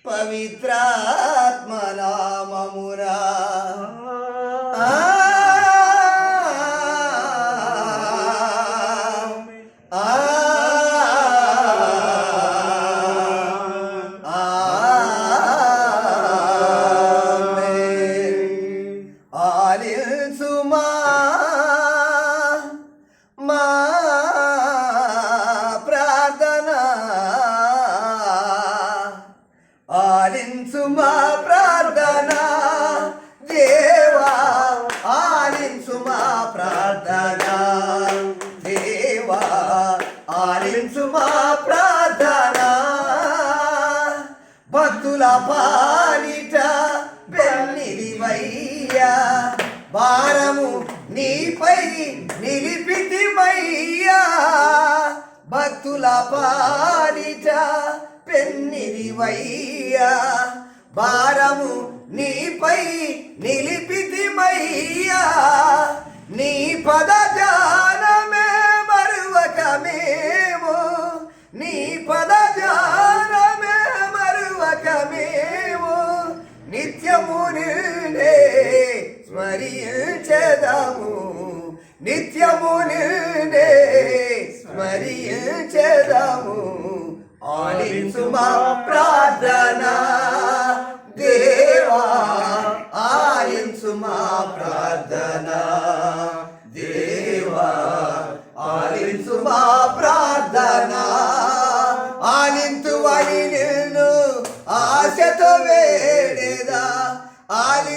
పవిత్రాత్మనామమురా ఆలించుమా మా ప్రార్థన ఆలించుమా ప్రార్థన దేవా ఆలించుమా ప్రార్థన దేవా ఆలించుమా ప్రార్థన భక్తుల పాలిట పెన్నిదివయ్యా భారము నీపై నిలిపితివయ్యా భక్తుల పాలిట పెన్నిదివయ్యా భారము నీపై నిలిపితివయ్యా నీ పదజాలమే మరువకమేమో నీ పదజాలమే మరువకమేమో నిత్యము నిన్నే స్మరించెదము నిత్యము నిన్నే స్మరించెదము ఆలించుమా ప్రార్థన దేవా ఆలించుమా ప్రార్థన దేవా ఆలించుమా ప్రార్థన ఆలింతువని నిన్ను ఆశతో వేడేదా ఆలి